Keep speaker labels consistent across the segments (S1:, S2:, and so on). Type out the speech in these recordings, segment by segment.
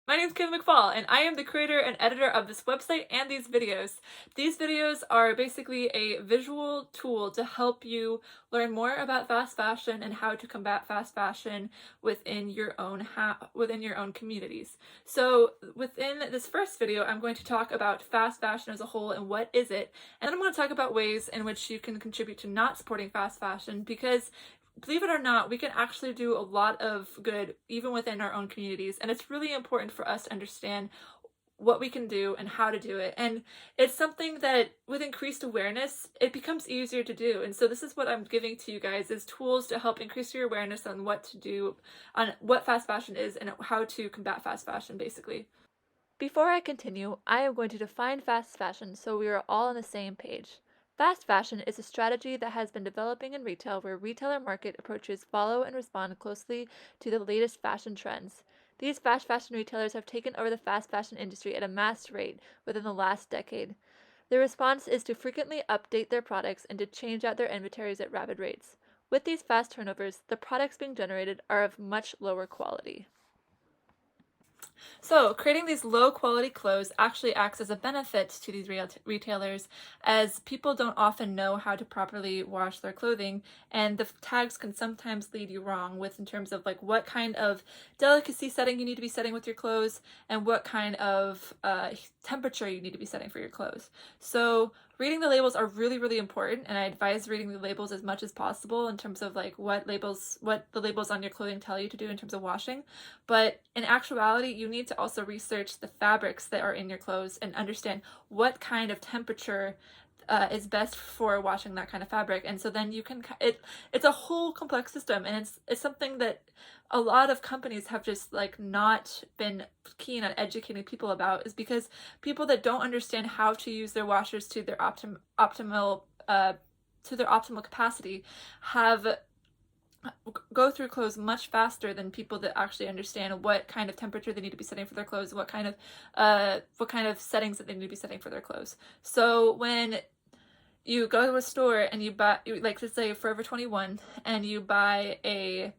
S1: My name is Kim McFall, and I am the creator and editor of this website and these videos. These videos are basically a visual tool to help you learn more about fast fashion and how to combat fast fashion within your own communities. So, within this first video, I'm going to talk about fast fashion as a whole and what is it, and then I'm going to talk about ways in which you can contribute to not supporting fast fashion because believe it or not, we can actually do a lot of good even within our own communities. And it's really important for us to understand what we can do and how to do it. And it's something that with increased awareness, it becomes easier to do. And so this is what I'm giving to you guys is tools to help increase your awareness on what to do, on what fast fashion is and how to combat fast fashion basically. Before I continue, I am going to define fast fashion so we are all on the same page. Fast fashion is a strategy that has been developing in retail where retailer market approaches follow and respond closely to the latest fashion trends. These fast fashion retailers have taken over the fast fashion industry at a mass rate within the last decade. Their response is to frequently update their products and to change out their inventories at rapid rates. With these fast turnovers, the products being generated are of much lower quality. So, creating these low quality clothes actually acts as a benefit to these retailers as people don't often know how to properly wash their clothing, and the tags can sometimes lead you wrong with in terms of like what kind of delicacy setting you need to be setting with your clothes and what kind of temperature you need to be setting for your clothes. So, reading the labels are really important, and I advise reading the labels as much as possible in terms of like what the labels on your clothing tell you to do in terms of washing. But in actuality, you need to also research the fabrics that are in your clothes and understand what kind of temperature is best for washing that kind of fabric. And so then you can it's a whole complex system, and it's something that a lot of companies have just like not been keen on educating people about, is because people that don't understand how to use their washers to their optimal to their optimal capacity have go through clothes much faster than people that actually understand what kind of temperature they need to be setting for their clothes, what kind of settings that they need to be setting for their clothes. So when you go to a store and you buy, like let's say Forever 21, and you buy a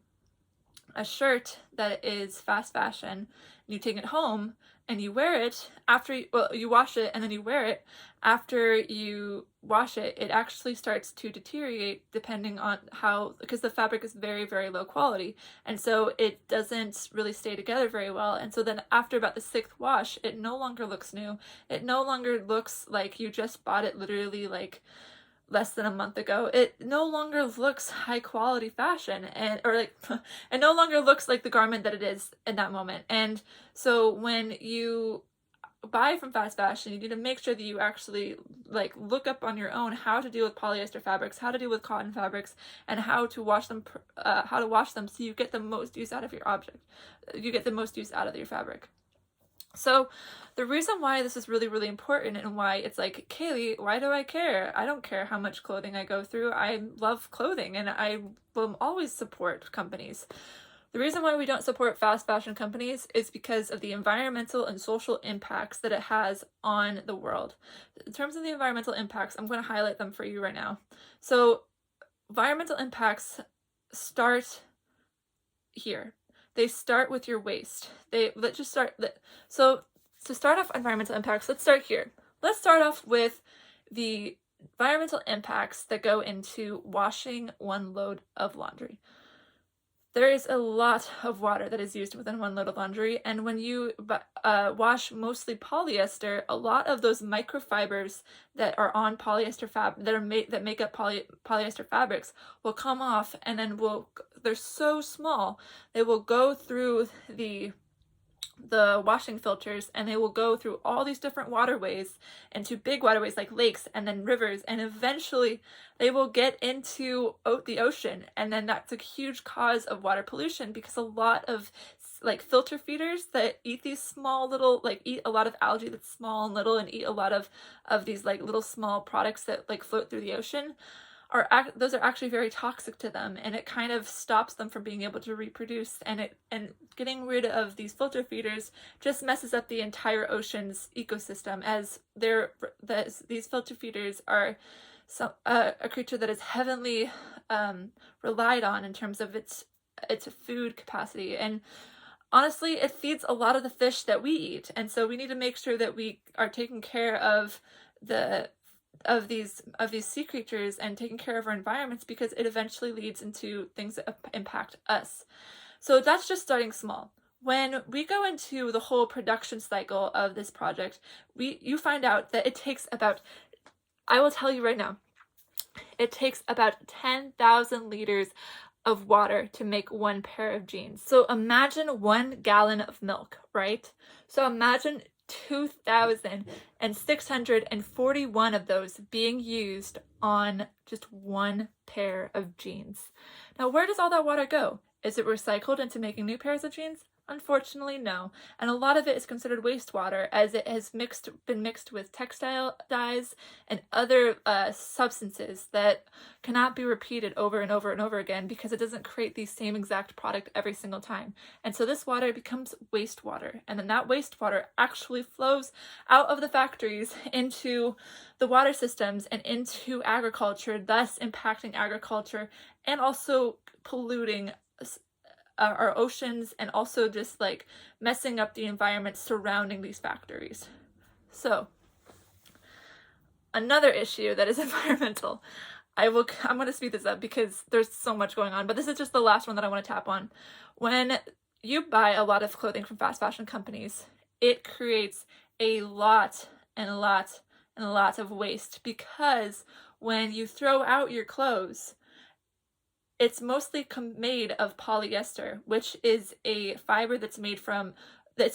S1: shirt that is fast fashion, and you take it home and you wear it after you wash it, and then you wear it after you wash it, it actually starts to deteriorate depending on how, because the fabric is very low quality, and so it doesn't really stay together very well. And so then after about the sixth wash, it no longer looks new. It no longer looks like you just bought it literally like less than a month ago. It no longer looks high quality fashion, and or like it no longer looks like the garment that it is in that moment. And so when you buy from fast fashion, you need to make sure that you actually like look up on your own how to deal with polyester fabrics, how to deal with cotton fabrics, and how to wash them so you get the most use out of your object. You get the most use out of your fabric. So the reason why this is really important and why it's like, Kaylee, why do I care? I don't care how much clothing I go through. I love clothing and I will always support companies. The reason why we don't support fast fashion companies is because of the environmental and social impacts that it has on the world. In terms of the environmental impacts, I'm going to highlight them for you right now. So environmental impacts start here. They start with your waste. Let's just start. So to start off environmental impacts, let's start here. Let's start off with the environmental impacts that go into washing one load of laundry. There is a lot of water that is used within one load of laundry, and when you wash mostly polyester, a lot of those microfibers that are on polyester that make up polyester fabrics will come off, and then they're so small they will go through the washing filters, and they will go through all these different waterways into big waterways like lakes and then rivers, and eventually they will get into the ocean. And then that's a huge cause of water pollution because a lot of like filter feeders that eat these small little, like eat a lot of algae that's small and little, and eat a lot of these like little small products that like float through the ocean, those are actually very toxic to them, and it kind of stops them from being able to reproduce. And getting rid of these filter feeders just messes up the entire ocean's ecosystem, as these filter feeders are a creature that is heavily relied on in terms of its food capacity. And honestly, it feeds a lot of the fish that we eat. And so we need to make sure that we are taking care of the these sea creatures and taking care of our environments, because it eventually leads into things that impact us. So that's just starting small. When we go into the whole production cycle of this project, you find out that it takes about, I will tell you right now, it takes about 10,000 liters of water to make one pair of jeans. So imagine 1 gallon of milk, right? So imagine 2,641 of those being used on just one pair of jeans. Now, where does all that water go? Is it recycled into making new pairs of jeans? Unfortunately, no. And a lot of it is considered wastewater, as it has been mixed with textile dyes and other substances that cannot be repeated over and over and over again, because it doesn't create the same exact product every single time. And so this water becomes wastewater. And then that wastewater actually flows out of the factories into the water systems and into agriculture, thus impacting agriculture and also polluting our oceans, and also just like messing up the environment surrounding these factories. So another issue that is environmental, I'm going to speed this up because there's so much going on, but this is just the last one that I want to tap on. When you buy a lot of clothing from fast fashion companies, it creates a lot and a lot and a lot of waste, because when you throw out your clothes, it's mostly made of polyester, which is a fiber that's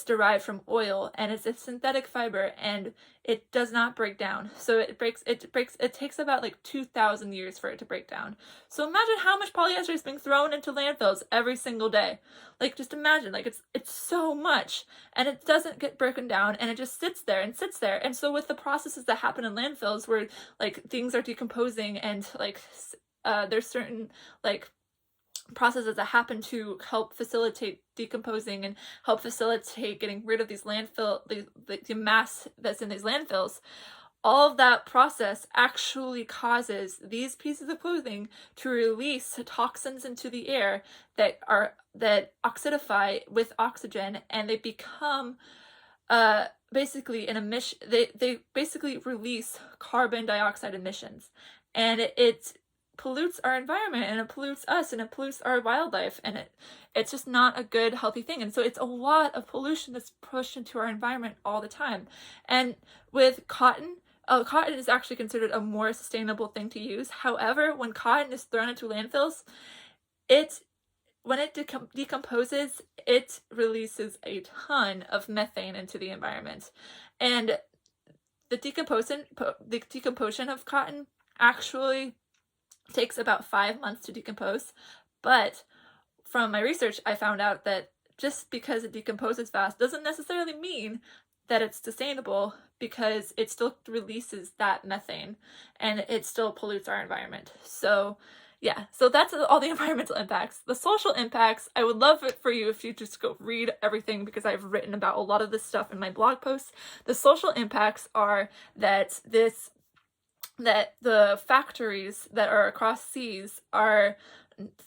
S1: derived from oil, and it's a synthetic fiber, and it does not break down. So it takes about like 2,000 years for it to break down. So imagine how much polyester is being thrown into landfills every single day. Like, just imagine, like, it's so much, and it doesn't get broken down, and it just sits there and sits there. And so with the processes that happen in landfills, where like things are decomposing, and like there's certain like processes that happen to help facilitate decomposing and help facilitate getting rid of these the mass that's in these landfills. All of that process actually causes these pieces of clothing to release toxins into the air that oxidify with oxygen, and they become basically an emission. They basically release carbon dioxide emissions, and it pollutes our environment, and it pollutes us, and it pollutes our wildlife, and it's just not a good, healthy thing. And so it's a lot of pollution that's pushed into our environment all the time. And with cotton, cotton is actually considered a more sustainable thing to use. However, when cotton is thrown into landfills, when it decomposes, it releases a ton of methane into the environment. And the decomposition of cotton actually takes about 5 months to decompose. But from my research, I found out that just because it decomposes fast doesn't necessarily mean that it's sustainable, because it still releases that methane and it still pollutes our environment. So yeah, so that's all the environmental impacts. The social impacts, I would love it for you if you just go read everything, because I've written about a lot of this stuff in my blog posts. The social impacts are that the factories that are across seas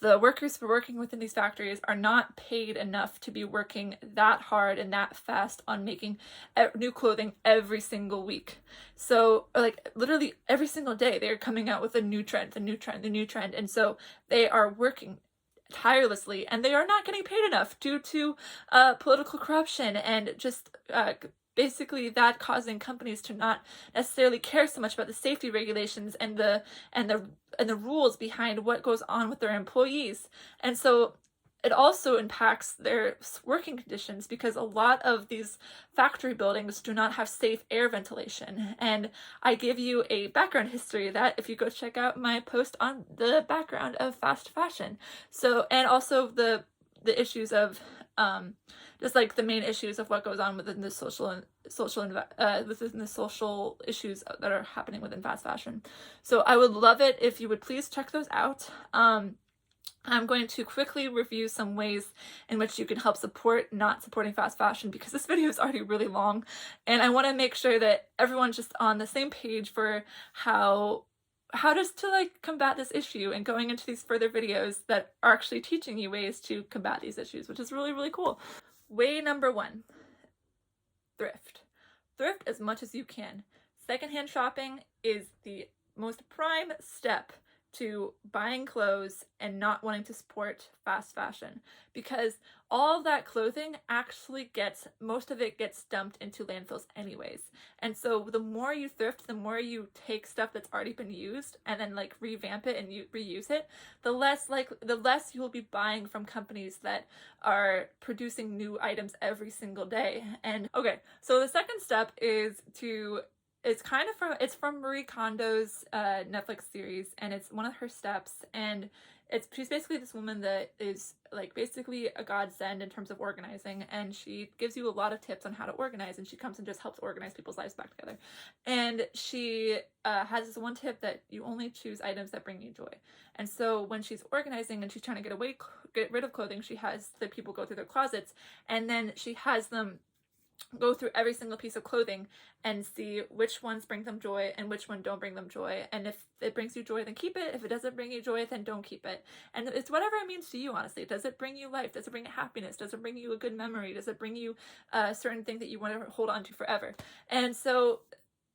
S1: the workers for working within these factories are not paid enough to be working that hard and that fast on making new clothing every single week. So like literally every single day they're coming out with a new trend. And so they are working tirelessly, and they are not getting paid enough due to political corruption, and just basically that causing companies to not necessarily care so much about the safety regulations and the rules behind what goes on with their employees. And so it also impacts their working conditions, because a lot of these factory buildings do not have safe air ventilation. And I give you a background history of that if you go check out my post on the background of fast fashion. So, and also the issues of just like the main issues of what goes on within the social issues that are happening within fast fashion. So I would love it if you would please check those out. I'm going to quickly review some ways in which you can help support not supporting fast fashion, because this video is already really long, and I want to make sure that everyone's just on the same page for how to like combat this issue, and going into these further videos that are actually teaching you ways to combat these issues, which is really, really cool. Way number one, thrift. Thrift as much as you can. Secondhand shopping is the most prime step to buying clothes and not wanting to support fast fashion, because all of that clothing actually most of it gets dumped into landfills anyways. And so the more you thrift, the more you take stuff that's already been used and then like revamp it and reuse it, the less you will be buying from companies that are producing new items every single day. And okay, so the second step is it's from Marie Kondo's Netflix series, and it's one of her steps, and she's basically this woman that is like basically a godsend in terms of organizing, and she gives you a lot of tips on how to organize, and she comes and just helps organize people's lives back together. And she has this one tip that you only choose items that bring you joy. And so when she's organizing and she's trying to get rid of clothing, she has the people go through their closets, and then she has them go through every single piece of clothing and see which ones bring them joy and which one don't bring them joy. And if it brings you joy, then keep it. If it doesn't bring you joy, then don't keep it. And it's whatever it means to you, honestly. Does it bring you life? Does it bring happiness? Does it bring you a good memory? Does it bring you a certain thing that you want to hold on to forever? And so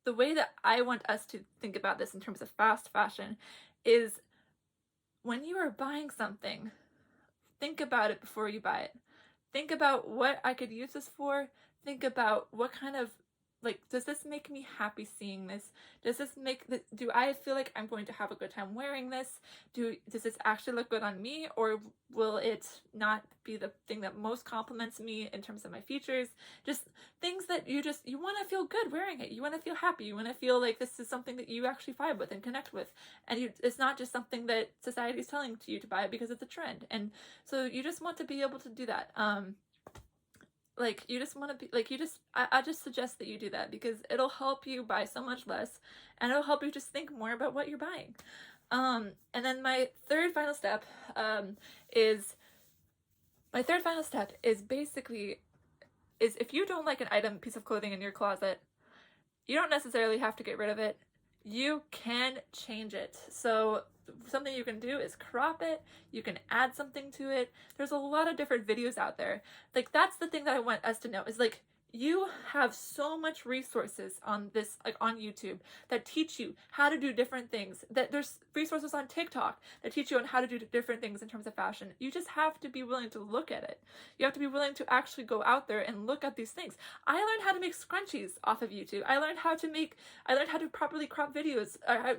S1: the way that I want us to think about this in terms of fast fashion is when you are buying something, think about it before you buy it. Think about what I could use this for. Think about what kind of, like, does this make me happy seeing this? Do I feel like I'm going to have a good time wearing this? Does this actually look good on me, or will it not be the thing that most compliments me in terms of my features? Just things that you want to feel good wearing it. You want to feel happy. You want to feel like this is something that you actually vibe with and connect with. And it's not just something that society is telling you to buy because it's a trend. And so you just want to be able to do that. Like, you just want to be like, I just suggest that you do that, because it'll help you buy so much less, and it'll help you just think more about what you're buying. And then my third final step is basically if you don't like an piece of clothing in your closet, you don't necessarily have to get rid of it. You can change it. So something you can do is crop it. You can add something to it. There's a lot of different videos out there. Like, that's the thing that I want us to know, is like, you have so much resources on this, like on YouTube, that teach you how to do different things. That there's resources on TikTok that teach you on how to do different things in terms of fashion. You just have to be willing to look at it. You have to be willing to actually go out there and look at these things. I learned how to make scrunchies off of YouTube. I learned how to properly crop videos. I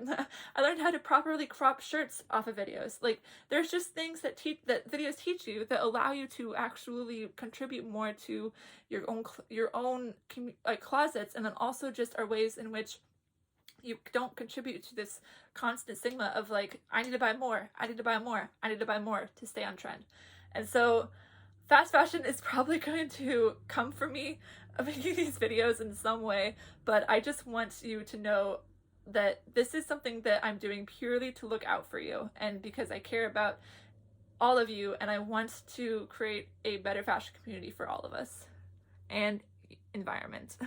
S1: learned how to properly crop shirts off of videos. Like, there's just things that videos teach you that allow you to actually contribute more to your own like closets, and then also just are ways in which you don't contribute to this constant stigma of like, I need to buy more, I need to buy more, I need to buy more to stay on trend. And so fast fashion is probably going to come for me making these videos in some way, but I just want you to know that this is something that I'm doing purely to look out for you, and because I care about all of you, and I want to create a better fashion community for all of us, and environment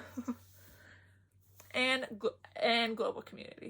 S1: and global community.